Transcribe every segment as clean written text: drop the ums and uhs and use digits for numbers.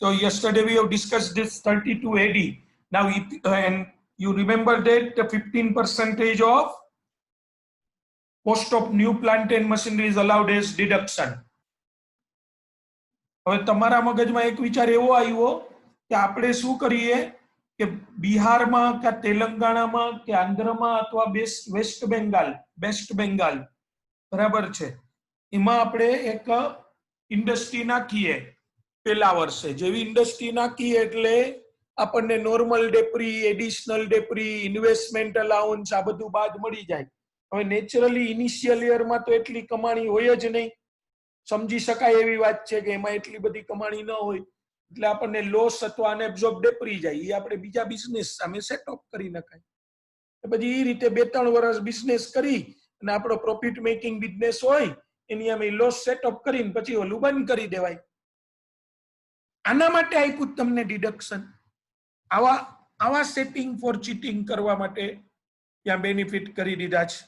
So yesterday we have discussed this 32 AD. Now, and you remember that the 15% of cost of new plant and machinery is allowed as deduction. હવે તમારા મગજમાં એક વિચાર એવો આવ્યો કે આપણે શું કરીએ કે બિહારમાં કે તેલંગાણામાં કે આંધ્રમાં અથવા વેસ્ટ બેંગાલ બરાબર છે એમાં આપણે એક ઇન્ડસ્ટ્રી નાખીએ પેલા વર્ષે જેવી ઇન્ડસ્ટ્રી નાખીએ એટલે આપણને નોર્મલ ડેપ્રી એડિશનલ ડેપ્રી ઇન્વેસ્ટમેન્ટ અલાઉન્સ આ બધું બાદ મળી જાય. હવે નેચરલી ઇનિશિયલ યરમાં તો એટલી કમાણી હોય જ નહીં, સમજી શકાય એવી વાત છે કે એમાં એટલી બધી કમાણી ન હોય એટલે આપણને લોસ અથવા અનએબ્ઝોર્બ ડેપ્રી જાય એ આપણે બીજા બિઝનેસ સામે સેટ ઓફ કરી નખાય. પછી એ રીતે 2-3 વર્ષ બિઝનેસ કરી અને આપણો પ્રોફિટ મેકિંગ બિઝનેસ હોય એની અમે લોસ સેટ ઓફ કરીને પછી ઓલું બંધ કરી દેવાય. આના માટે આપ્યું તમને ડિડક્શન. આવા સેટિંગ ફોર ચીટિંગ કરવા માટે ત્યાં બેનિફિટ કરી દીધા છે.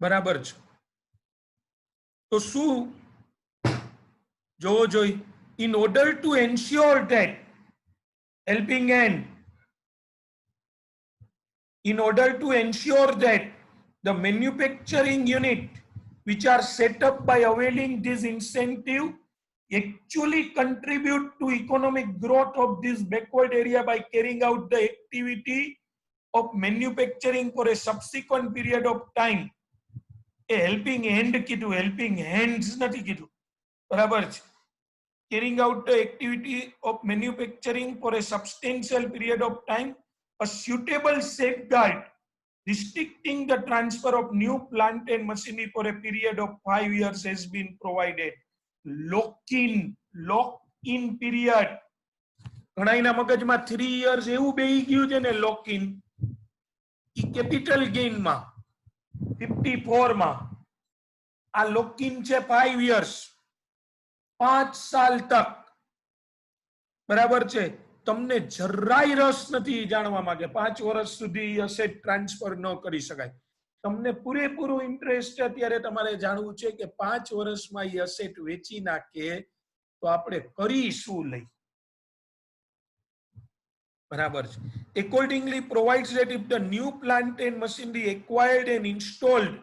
બરાબર છે. તો શું જોવો જોઈએ in order to ensure that helping hand in order to ensure that the manufacturing unit which are set up by availing this incentive actually contribute to economic growth of this backward area by carrying out the activity of manufacturing for a subsequent period of time. A helping hand કીધું, helping hands નથી કીધું. બરાબર છે. Carrying out the activity of manufacturing for a substantial period of time, a suitable safeguard restricting the transfer of new plant and machinery for a period of 5 years has been provided. Lock-in period. ઘણાના મગજમાં 3 years એવું બેહી ગયું છે ને lock-in. ઈ capital ગેઇનમાં 54 માં આ lock-in છે 5 years. 5 साल तक. બરાબર છે. તમને જરાય રસ નથી જાણવામાં કે 5 વર્ષ સુધી એસેટ ટ્રાન્સફર ન કરી શકાય. તમને પૂરેપૂરું ઇન્ટરેસ્ટ અત્યારે તમારે જાણવું છે કે 5 વર્ષમાં એ એસેટ વેચી નાખે તો આપણે કરીશું લઈ. બરાબર છે. Accordingly provides that if the new plant and machinery acquired and installed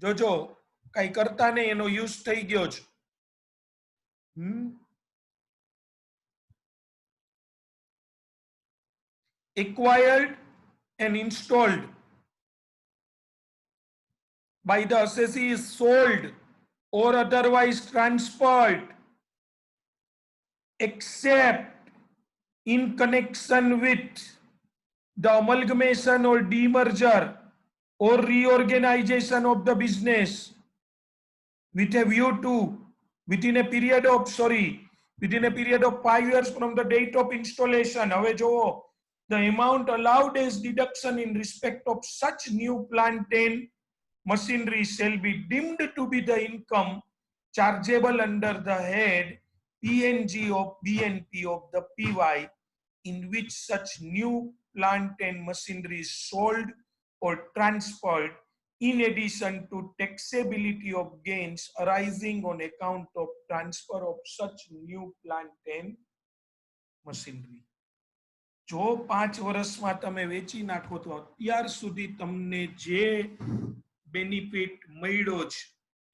જોજો કઈ કરતા નહીં એનો યુઝ થઈ ગયો છે. Acquired and installed by the assessee is sold or otherwise transferred except in connection with the amalgamation or demerger or reorganization of the business with a view to within a period of 5 years from the date of installation. હવે જો the amount allowed as deduction in respect of such new plant and machinery shall be deemed to be the income chargeable under the head PNG of BNP of the PY in which such new plant and machinery is sold or transferred in addition to taxability of gains arising on account of transfer of such new plant and machinery. જો 5 વર્ષમાં તમે વેચી નાખો તો અત્યાર સુધી તમને જે બેનિફિટ મળ્યો છે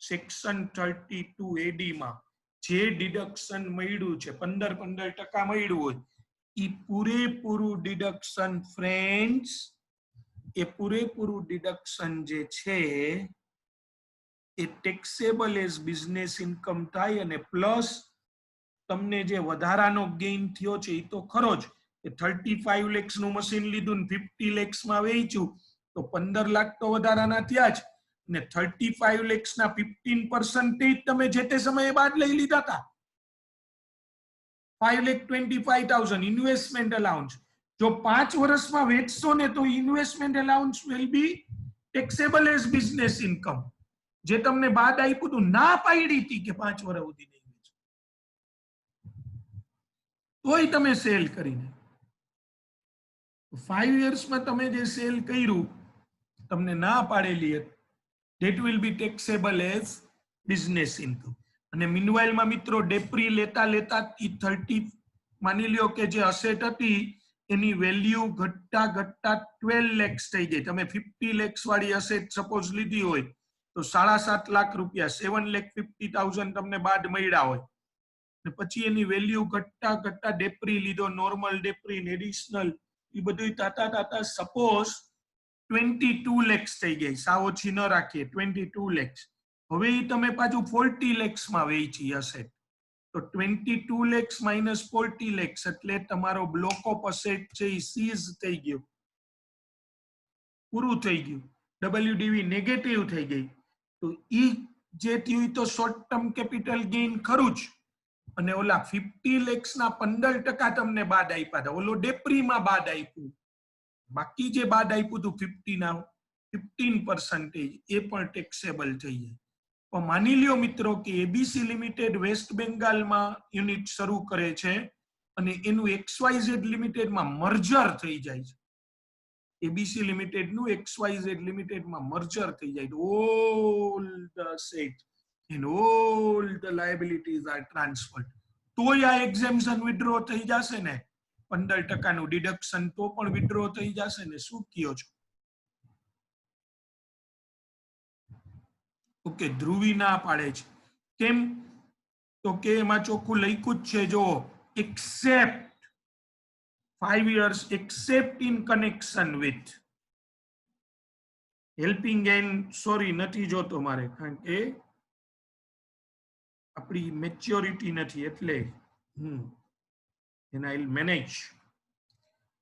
સેક્શન 32 AD માં જે ડિડક્શન મળ્યું છે 15% મળ્યું હોય ઈ પૂરેપૂરું ડિડક્શન ફ્રેન્ડ્સ એ પૂરેપૂરું ડિડક્શન જે છે એ ટેક્સેબલ એઝ બિઝનેસ ઇન્કમ થાય અને પ્લસ તમને જે વધારાનો ગેઇન થયો છે એ તો ખરો જ 35 lakhs નું મશીન લીધું ને 50 lakhs માં વેચ્યું તો 15 લાખ તો વધારાના થયા જ ને 35 lakhs ના 15% તમે જે તે સમયે બાદ લઈ લીધા હતા 5,25,000 ઇન્વેસ્ટમેન્ટ અલાઉન્સ. જો 5 વર્ષમાં વેચશો ને તો investment allowance will be taxable as business income. જે તમને બાદ આપ્યું હતું ના પાડી હતી કે 5 વર્ષ સુધી નહીં વેચો તોય તમે સેલ કરીને 5 yearsમાં તમે જે સેલ કર્યું તમને ના પાડેલી that will be taxable as business income. અને મીનવાઇલમાં મિત્રો ડેપ્રી લેતા લેતા 30 માની લ્યો કે જે અસેટ હતી એની વેલ્યુ ઘટતા ઘટતા 12 lakhs થઈ ગઈ. તમે 50 lakhs વાળી અસેટ સપોઝ લીધી હોય તો 7.5 લાખ રૂપિયા 7,50,000 તમને બાદ મળ્યા હોય, ને પછી એની વેલ્યુ ઘટતા ઘટતા ડેપ્રી લીધો, નોર્મલ ડેપ્રી, એડિશનલ, એ બધું તાતા તાતા સપોઝ 22 lakhs થઈ ગઈ. સાવ ઓછી ન રાખીએ, 22 lakhs. હવે એ તમે પાછું 40 lakhs માં વેચી હશે તો 22 lakhs minus 40 lakhs એટલે તમારો બ્લોક ઓફ અસેટ છે એ સીઝ થઈ ગયો, પૂરું થઈ ગયું, WDV નેગેટિવ થઈ ગઈ. તો ઈ જે થયું તો શોર્ટ ટર્મ કેપિટલ ગેઇન ખરું જ, અને ઓલા 50 lakhs ના 15% તમને બાદ આપ્યા હતા, ઓલો ડેપ્રીમાં બાદ આપ્યું, બાકી જે બાદ આપ્યું હતું 50 ના 15% એ પણ ટેક્સેબલ થઈ જાય. પણ માની લ્યો મિત્રો કે એબીસી લિમિટેડ વેસ્ટ બેંગાલમાં યુનિટ શરૂ કરે છે અને એનું XYZ લિમિટેડમાં મર્જર થઈ જાય છે. એબીસી લિમિટેડનું XYZ લિમિટેડમાં મર્જર થઈ જાય તો all the assets and all the liabilities are transferred. તોય આ એક્ઝેમ્પશન વિથડ્રો થઈ જશે ને, 15% નું ડિડક્શન તો પણ વિથડ્રો થઈ જશે ને. શું કયો છો? ઓકે, ધ્રુવી ના પાડે છે. કેમ? તો કે એમાં ચોખ્ખું લખ્યું જ છે, જો accept 5 years except in connection with helping hand. Sorry નથી જોતો મારે, કારણ કે આપણી મેચ્યોરિટી નથી એટલે and I'll manage.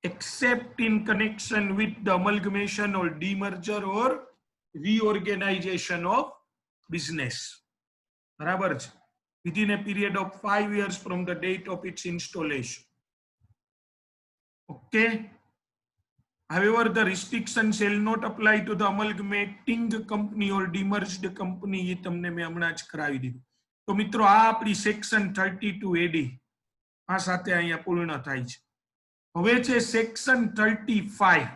Except in connection with the amalgamation or demerger or reorganization of business. બરાબર છે. Within a period of 5 years from the date of its installation. Okay. However, the restriction shall not apply to the amalgamating company or demerged company. એ તમને મેં હમણાં જ કરાવી દીધું. તો મિત્રો આ આપણી સેક્શન 32 AD આ સાથે અહીંયા પૂર્ણ થાય છે. હવે છે સેક્શન 35.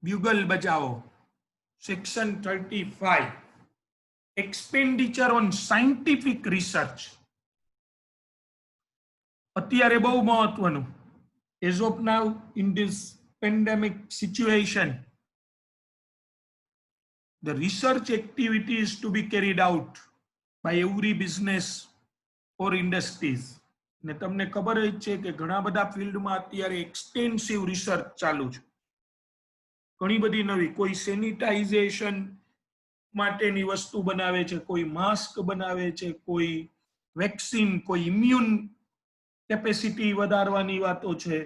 બ્યુગલ બજાવો. Section 35. Expenditure on scientific research. અત્યારે બહુ મહત્વનું. As of now, in this pandemic situation, the research activity is to be carried out by every business or industries. ને તમને ખબર જ છે કે ઘણા બધા ફિલ્ડમાં અત્યારે એક્સટેન્સિવ રિસર્ચ ચાલુ છે. ઘણી બધી નવી, કોઈ સેનિટાઇઝેશન માટેની વસ્તુ બનાવે છે, કોઈ માસ્ક બનાવે છે, કોઈ વેક્સિન, કોઈ ઇમ્યુન કેપેસિટી વધારવાની વાતો છે,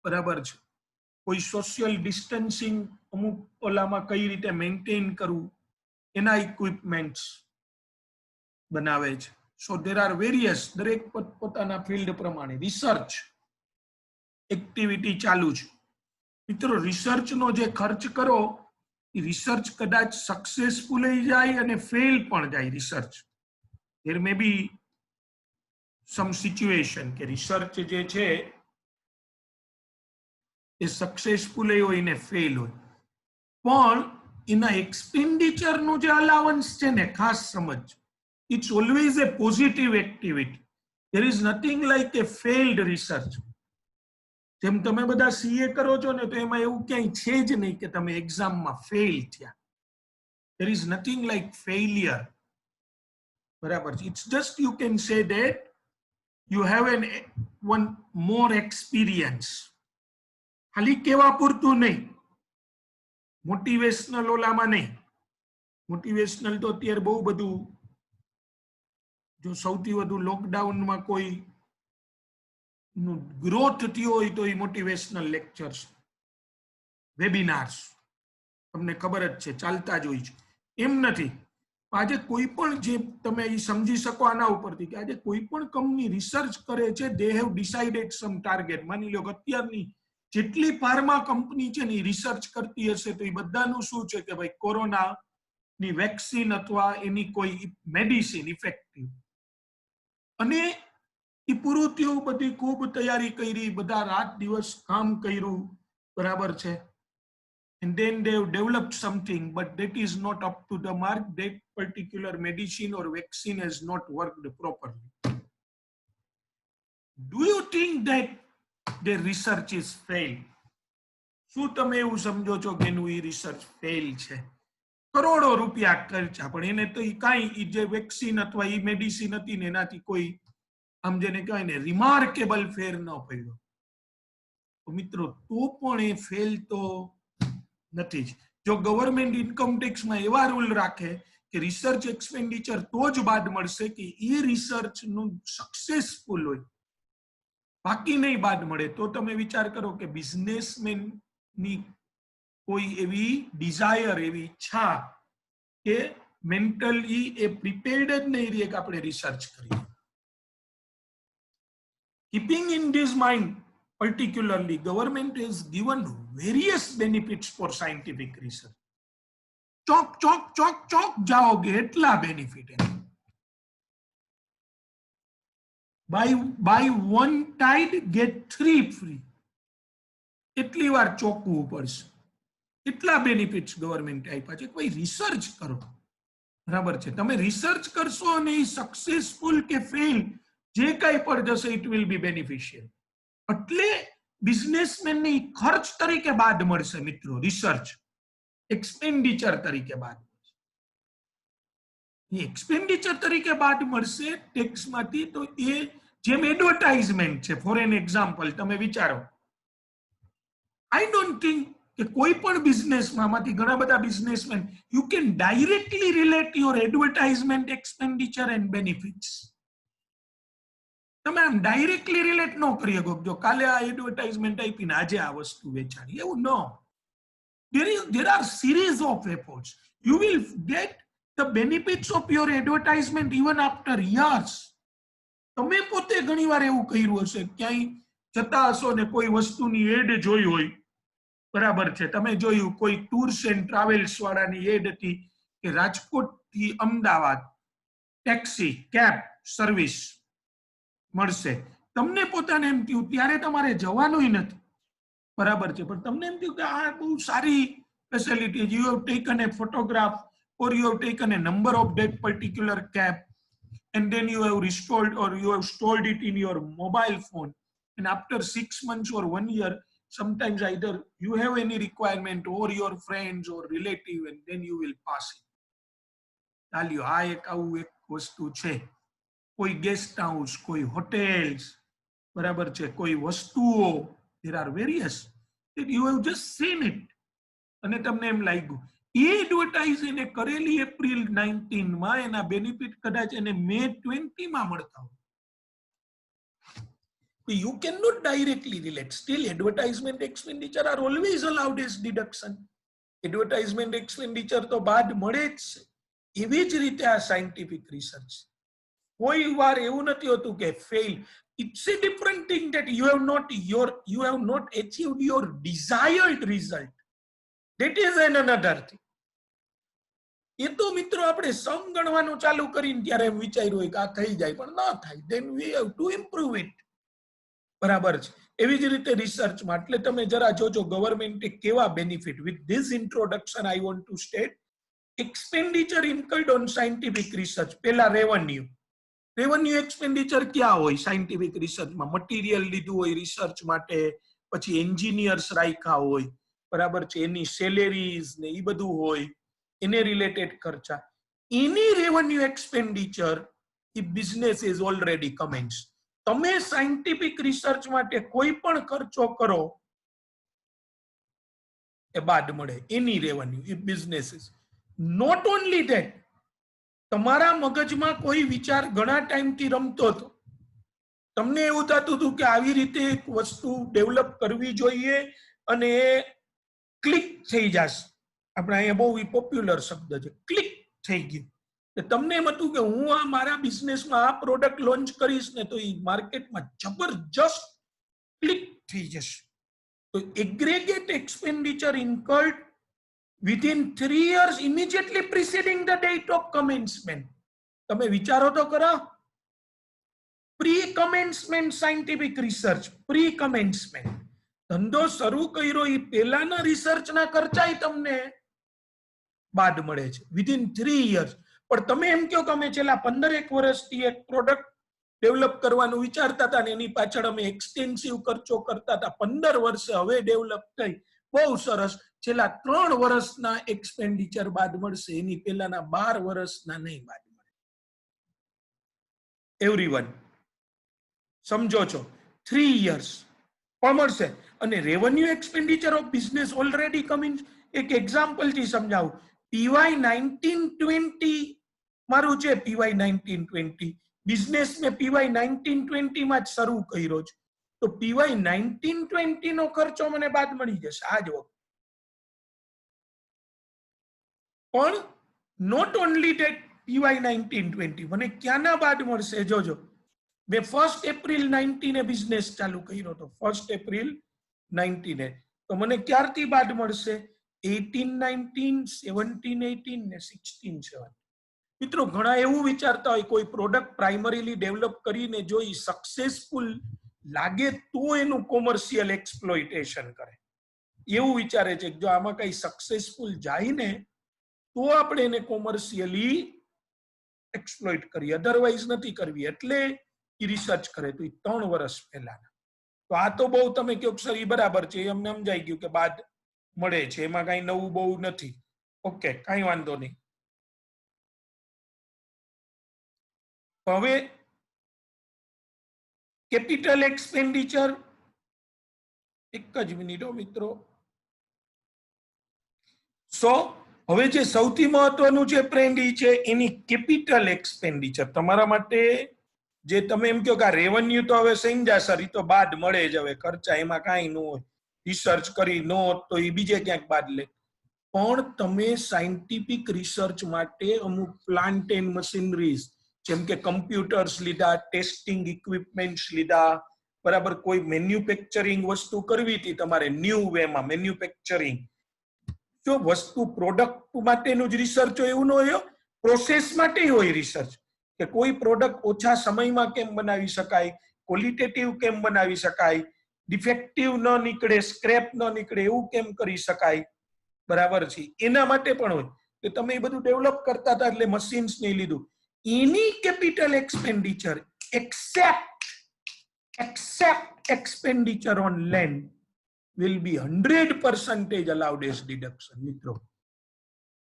બરાબર છે, કોઈ સોશિયલ ડિસ્ટન્સિંગ અમુક ઓલામાં કઈ રીતે મેન્ટેન કરવું એના ઇક્વિપમેન્ટ્સ બનાવે છે. સો દેર આર વેરિયસ, દરેક પોતાના ફિલ્ડ પ્રમાણે રિસર્ચ એક્ટિવિટી ચાલુ છે. મિત્રો રિસર્ચનો જે ખર્ચ કરો એ રિસર્ચ કદાચ સક્સેસફુલ જાય અને ફેલ પણ જાય. રિસર્ચ દેર મે બી સમ સિચ્યુએશન કે રિસર્ચ જે છે એ સક્સેસફુલ હોય ને ફેલ હોય, પણ એના એક્સપેન્ડિચરનું જે અલાવન્સ છે ને ખાસ સમજ, it's always a positive activity. There is nothing like a failed research. જેમ તમે બધા સીએ કરો છો ને તો એમાં એવું ક્યાંય છે જ નહીં કે તમે એક્ઝામમાં ફેલ થયા. There is nothing like failure. બરાબર છે. It's just you can say that you have one more experience. ખાલી કેવા પૂરતું નહીં, મોટિવેશનલ ઓલામાં નહીં. મોટિવેશનલ તો અત્યારે બહુ બધું, જો સૌથી વધુ લોકડાઉનમાં કોઈ ગ્રોથ થયો હોય તો એ મોટિવેશનલ લેક્ચર્સ, વેબિનાર્સ તમને ખબર જ છે ચાલતા જ હોય છે. એમ નથી. આજે કોઈ પણ જે તમે એ સમજી શકો આના ઉપરથી કે આજે કોઈ પણ કંપની રિસર્ચ કરે છે, they have decided some target. માની લો કે અત્યારની જેટલી ફાર્મા કંપની છે ને એ રિસર્ચ કરતી હશે તો એ બધાનું શું છે કે ભાઈ કોરોનાની વેક્સિન અથવા એની કોઈ મેડિસિન ઇફેક્ટિવ, અને એ પૂરું થયું, બધી ખૂબ તૈયારી કરી, બધા રાત દિવસ કામ કર્યું, બરાબર છે, and then they've developed something, but that is not up to the mark. That particular medicine or vaccine has not worked properly. Do you think that the research is failed? શું તમે એવું સમજો છો કે એનું એ રિસર્ચ ફેલ છે? કરોડો રૂપિયા ખર્ચા, પણ એને તો કાંઈ જે વેક્સિન અથવા ઈ મેડિસિન હતી ને એનાથી કોઈ આમ જેને કહેવાય ને રિમાર્કેબલ ફેર ન પડ્યો. તો મિત્રો તો પણ એ ફેલ તો નથી જ. જો ગવર્મેન્ટ ઇન્કમ ટેક્સમાં એવા રૂલ રાખે કે રિસર્ચ એક્સપેન્ડિચર તો જ બાદ મળશે કે એ રિસર્ચ નું સક્સેસફુલ હોય, બાકી નહીં બાદ મળે. તો તમે વિચાર કરો કે બિઝનેસમેન ની કોઈ એવી ડિઝાયર, એવી ઈચ્છા કે મેન્ટલી એ પ્રિપેર્ડ જ નહીં રહે કે આપણે રિસર્ચ કરીએ. Keeping in this mind, particularly, government has given various benefits for scientific research. ચોક ચોક ચોક ચોક જાઓગે એટલા benefit. Buy one tide, get 3 free. એટલી વાર ચોકવું પડશે. એટલા બેનિફિટ્સ ગવર્મેન્ટ આપ્યા છે. કોઈ રિસર્ચ કરો, બરાબર છે? તમે રિસર્ચ કરશો અને એ સક્સેસફુલ કે ફેલ જે કાંઈ પણ જશે, ઇટ વિલ બી બેનિફિશિયલ. એટલે બિઝનેસમેનને ખર્ચ તરીકે બાદ મળશે મિત્રો, રિસર્ચ એક્સપેન્ડિચર તરીકે બાદ મળશે. એ એક્સપેન્ડિચર તરીકે બાદ મળશે ટેક્સમાંથી. તો એ જેમ એડવર્ટાઇઝમેન્ટ છે, ફોર એન એક્ઝામ્પલ તમે વિચારો, I don't think કે કોઈ પણ બિઝનેસમાં માંથી ઘણા બધા businessman, you can directly relate your advertisement expenditure and benefits. તમે આમ ડાયરેક્ટલી રિલેટ ન કરી શકો જો કાલે આ એડવર્ટાઇઝમેન્ટ આપીને આજે આ વસ્તુ વેચાણી, એવું ન. There are series of efforts. You will get the benefits of your advertisement even after years. તમે પોતે ઘણીવાર એવું કર્યું હશે, ક્યાંય જતા હશો ને કોઈ વસ્તુની એડ જોઈ હોય, બરાબર છે? તમે જોયું કોઈ ટૂર્સ એન્ડ ટ્રાવેલ્સ વાળાની એડ હતી કે રાજકોટ થી અમદાવાદ ટેક્સી કેબ સર્વિસ મળશે. તમને પોતાને એમ થયું, ત્યારે તમારે જવાનુંય નથી, બરાબર છે? પણ તમને એમ થયું કે આ બહુ સારી facility. You have taken A photograph or you have taken a number of that particular cab and then you have restored or you have stored it in your mobile phone, and after 6 months or 1 year, sometimes either you have any requirement or your friends or relative, and then you will pass it. ચાલ્યો, આ એક આવું એક વસ્તુ છે. કોઈ guest house, કોઈ hotels, બરાબર છે, કોઈ વસ્તુઓ, there are various that you have just seen it અને તમને એમ લાગ્યું. એ એડવર્ટાઇઝ એને કરેલી એપ્રિલ 19 માં, એના બેનિફિટ કદાચ એને મે 20 માં મળતા હોય. You cannot directly relate. Still, advertisement expenditure are always allowed as deduction. Advertisement expenditure તો બાદ મળે જ છે. એવી જ રીતે આ સાયન્ટિફિક રિસર્ચ કોઈ વાર એવું નથી હોતું કે fail. It's a different thing that you have not achieved your desired result. That is another thing. એ તો મિત્રો આપણે સમ ગણવાનું ચાલુ કરીને ત્યારે એમ વિચાર્યું હોય કે આ થઈ જાય, પણ ન થાય. Then we have to improve it. બરાબર છે? એવી જ રીતે રિસર્ચમાં. એટલે તમે જરા જોજો ગવર્મેન્ટે કેવા benefit. With this introduction I want to state expenditure incurred on scientific research. પેલા રેવન્યુ એક્સપેન્ડિચર ક્યાં હોય સાયન્ટિફિક રિસર્ચમાં? મટીરિયલ લીધું હોય રિસર્ચ માટે, પછી એન્જિનિયર્સ રાખ્યા હોય, બરાબર છે, એની સેલેરીઝ ને એ બધું હોય, એને રિલેટેડ ખર્ચા. એની રેવન્યુ એક્સપેન્ડિચર એ બિઝનેસ ઇઝ ઓલરેડી કમેન્સ. તમે સાયન્ટિફિક રિસર્ચ માટે કોઈ પણ ખર્ચો કરો એ બાદ મળે. એની રેવન્યુ એ business is. Not only that, તમારા મગજમાં કોઈ વિચાર ઘણા ટાઈમથી રમતો હતો, તમને એવું થતું હતું કે આવી રીતે એક વસ્તુ ડેવલપ કરવી જોઈએ અને ક્લિક થઈ જશે. આપણે અહીંયા બહુ પોપ્યુલર શબ્દ છે, ક્લિક થઈ ગયું. તમને એમ હતું કે હું આ મારા બિઝનેસમાં આ પ્રોડક્ટ લોન્ચ કરીશ ને તો એ માર્કેટમાં જબરજસ્ત ક્લિક થઈ જશે. તો aggregate expenditure ઇન્કર્ડ within 3 years immediately preceding the date of commencement. તમે વિચારો તો કરો, પ્રી કમેન્સમેન્ટ સાયન્ટિફિક રિસર્ચ, પ્રી કમેન્સમેન્ટ. ધંધો શરૂ કર્યો એ પહેલાના રિસર્ચના ખર્ચાય તમને બાદ મળે છે વિધિન 3 years. પણ તમે એમ કહો કે અમે છેલ્લા 15 વર્ષથી એક પ્રોડક્ટ ડેવલપ કરવાનું વિચારતા હતા ને એની પાછળ અમે એક્સટેન્સિવ ખર્ચો કરતા હતા, 15 વર્ષે હવે ડેવલપ થઈ, બહુ સરસ, છેલ્લા 3 વર્ષના એક્સપેન્ડિચર બાદ મળશે, એની પહેલાના 12 વર્ષના નહીં બાદ મળે. એવરીવન સમજો છો? 3 years પણ મળશે. અને revenue expenditure of business already coming. એક એક્ઝામ્પલ થી સમજાવું. પીવાય 1920 મારું છે, પીવાય 1920 બિઝનેસ મેં પીવાય 1920 માં જ શરૂ કર્યો છે, તો પીવાય 1920 નો ખર્ચો મને બાદ મળી જશે આ જ વખત. પણ નોટ ઓનલી ધેટ પીવાય 1920 મને ક્યાંના બાદ મળશે જોજો. મેં 1st એપ્રિલ 19 એ બિઝનેસ ચાલુ કર્યો હતો, 1st એપ્રિલ 19 તો મને ક્યારથી બાદ મળશે? 18-19, 17-18 ને 16-17. મિત્રો ઘણા એવું વિચારતા હોય કોઈ પ્રોડક્ટ પ્રાઇમરીલી ડેવલપ કરીને જો એ સક્સેસફુલ લાગે તો એનું કોમર્શિયલ એક્સપ્લોઇટેશન કરે, એવું વિચારે છે કે જો આમાં કઈ સક્સેસફુલ જાય ને તો આપણે એને કોમર્શિયલી એક્સપ્લોઇટ કરીએ, અધરવાઇઝ નથી કરવી. એટલે એ રિસર્ચ કરે. તો એ 3 વર્ષ પહેલાના. તો આ તો બહુ તમે કહો સર એ બરાબર છે, એમને સમજાઈ ગયું કે બાદ મળે છે, એમાં કઈ નવું બહુ નથી. ઓકે, કઈ વાંધો નહીં. હવે કેપિટલ એક્સપેન્ડિચર, એક જ મિનિટ મિત્રો. સો હવે જે સૌથી મહત્વનું છે ફ્રેન્ડ એ છે એની કેપિટલ એક્સપેન્ડિચર. તમારા માટે જે તમે એમ કહો કે આ રેવન્યુ તો હવે સમજ્યા સર એ તો બાદ મળે જ, હવે ખર્ચા એમાં કાંઈ ન હોય, રિસર્ચ કરી ન હોત તો એ બીજે ક્યાંક બાદ લે. પણ તમે સાયન્ટિફિક રિસર્ચ માટે અમુક પ્લાન્ટ એન્ડ મશીનરીઝ જેમ કે કમ્પ્યુટર્સ લીધા, ટેસ્ટિંગ ઇક્વિપમેન્ટ્સ લીધા, બરાબર, કોઈ મેન્યુફેક્ચરિંગ વસ્તુ કરવી હતી તમારે ન્યૂ વેમાં મેન્યુફેક્ચરિંગ, જો વસ્તુ પ્રોડક્ટ માટેનું જ રિસર્ચ હોય એવું ન હોય, પ્રોસેસ માટે હોય રિસર્ચ કે કોઈ પ્રોડક્ટ ઓછા સમયમાં કેમ બનાવી શકાય, ક્વોલિટેટિવ કેમ બનાવી શકાય, ડિફેક્ટિવ ન નીકળે, સ્ક્રેપ ન નીકળે એવું કેમ કરી શકાય, બરાબર છે, એના માટે પણ હોય. કે તમે એ બધું ડેવલપ કરતા હતા એટલે મશીન્સ નહીં લીધું. એની capital expenditure except expenditure on land will be 100% allowed as deduction. મિત્રો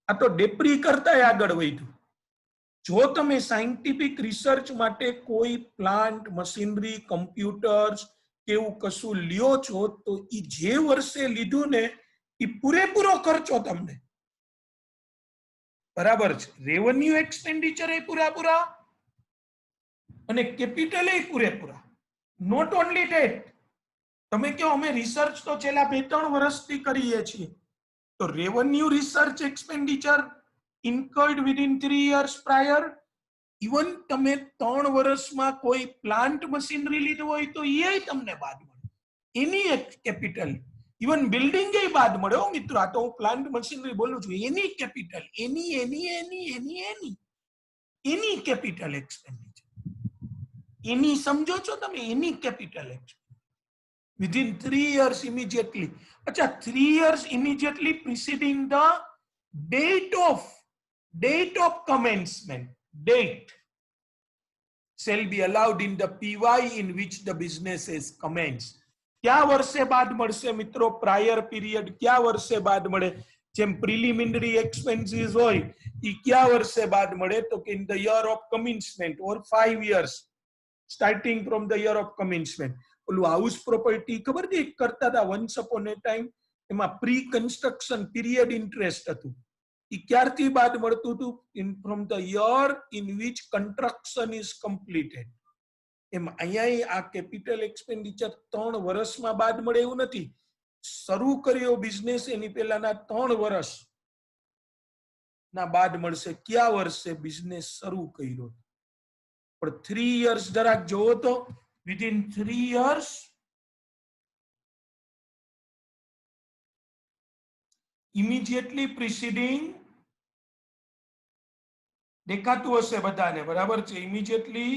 આ તો ડેપ્રી કરતા આગળ વધ્યું. જો તમે સાયન્ટિફિક રિસર્ચ માટે કોઈ પ્લાન્ટ, મશીનરી, કમ્પ્યુટર્સ કેવું કશું લ્યો છો તો એ જે વર્ષે લીધું ને એ પૂરેપૂરો ખર્ચો તમને, બરાબર છે, રેવન્યુ એક્સપેન્ડિચર એ પૂરેપૂરા અને કેપિટલ એ પૂરેપૂરા. નોટ ઓનલી ધેટ, તમે કહો અમે રિસર્ચ તો છેલ્લા 2-3 વર્ષથી કરીએ છીએ, તો revenue research expenditure incurred within 3 years prior, even તમે 3 વર્ષમાં કોઈ પ્લાન્ટ મશીનરી લીધું હોય તો એ તમને બાદ મળે, એની એક કેપિટલ. ઇવન બિલ્ડિંગ એ બાદ મળે હો મિત્રો, આ તો હું પ્લાન્ટ મશીનરી બોલું છું, એની કેપિટલ, એની કેપિટલ એક્સપેન્ડિચર, એની સમજો છો તમે, એની capital expenditure within 3 years immediately. અચ્છા, 3 years immediately preceding the date of commencement, date shall be allowed in the PY in which the business is commenced. क्या વર્ષે બાદ મળશે મિત્રો? પ્રાયર પીરિયડ ક્યાં વર્ષે બાદ મળે? જેમ પ્રિલિમિનરી એક્સપેન્સીસ હોય એ ક્યાં વર્ષે બાદ મળે? તો કે in the year of commencement or 5 years starting from the year of commencement. ઓલું હાઉસ પ્રોપર્ટી ખબર છે કરતા હતા વન્સ અપોન એ ટાઈમ, એમાં પ્રી કન્સ્ટ્રક્શન પીરિયડ ઇન્ટરેસ્ટ હતું, એ ક્યારથી બાદ મળતું હતું? From the year in which construction is completed. એમ અહીંયા આ કેપિટલ એક્સપેન્ડિચર 3 વર્ષમાં બાદ મળે એવું નથી. શરૂ કર્યો બિઝનેસ એની પહેલાના 3 વર્ષ ના બાદ મળશે. કયા વર્ષે બિઝનેસ શરૂ કર્યો? પણ 3 years જરાક જોવો તો, within 3 years immediately preceding, દેખાતું હશે બધાને, બરાબર છે, immediately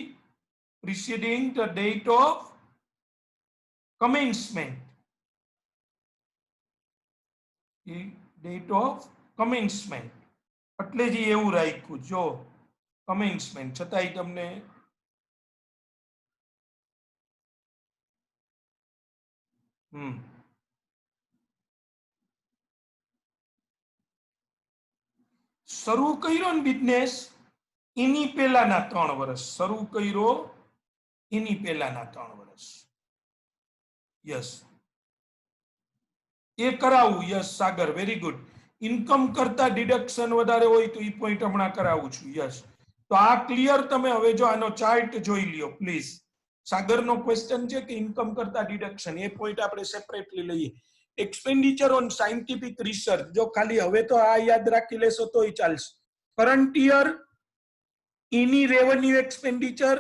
preceding the date of commencement. Date of commencement એટલે જ એવું રાખ્યું જો કમેન્સમેન્ટ છતાંય તમને શરૂ કર્યો ને બિઝનેસ એની પહેલાના 3 વર્ષ શરૂ કર્યો એની પહેલાના 3 વર્ષ યસ એ કરાવું યસ સાગર વેરી ગુડ ઇન્કમ કરતા ડિડક્શન વધારે હોય તો એ પોઈન્ટ હમણાં કરાવું છું યસ તો આ ક્લિયર તમે હવે જો આનો ચાર્ટ જોઈ લ્યો પ્લીઝ સાગરનો ક્વેશ્ચન છે કે ઇન્કમ કરતા ડિડક્શન એ પોઈન્ટ આપણે સેપરેટલી લઈએ એક્સપેન્ડિચર ઓન સાયન્ટિફિક રિસર્ચ જો ખાલી હવે તો આ યાદ રાખી લેશો તોય ચાલશે કરંટ યર એની રેવન્યુ એક્સપેન્ડિચર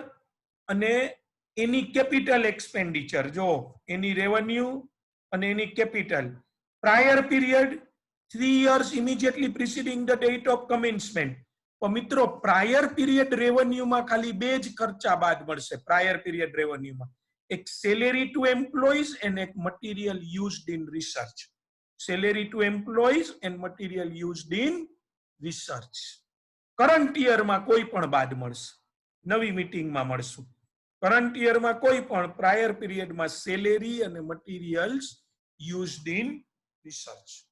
અને એની કેપિટલ એક્સપેન્ડિચર જો એની રેવન્યુ અને એની capital prior period 3 years immediately preceding the date of commencement તો મિત્રો પ્રાયર પીરિયડ રેવન્યુમાં ખાલી બે જ ખર્ચા બાદ મળશે પ્રાયર પીરિયડ રેવન્યુમાં એક સેલેરી ટુ એમ્પ્લોઈઝ એન્ડ એક material used in research salary to employees and material used in research current યરમાં કોઈ પણ બાદ મળશે નવી મીટિંગમાં મળશું કરંટ યરમાં કોઈ પણ પ્રાયર પીરિયડમાં સેલેરી અને મટીરિયલ્સ યુઝડ ઇન રિસર્ચ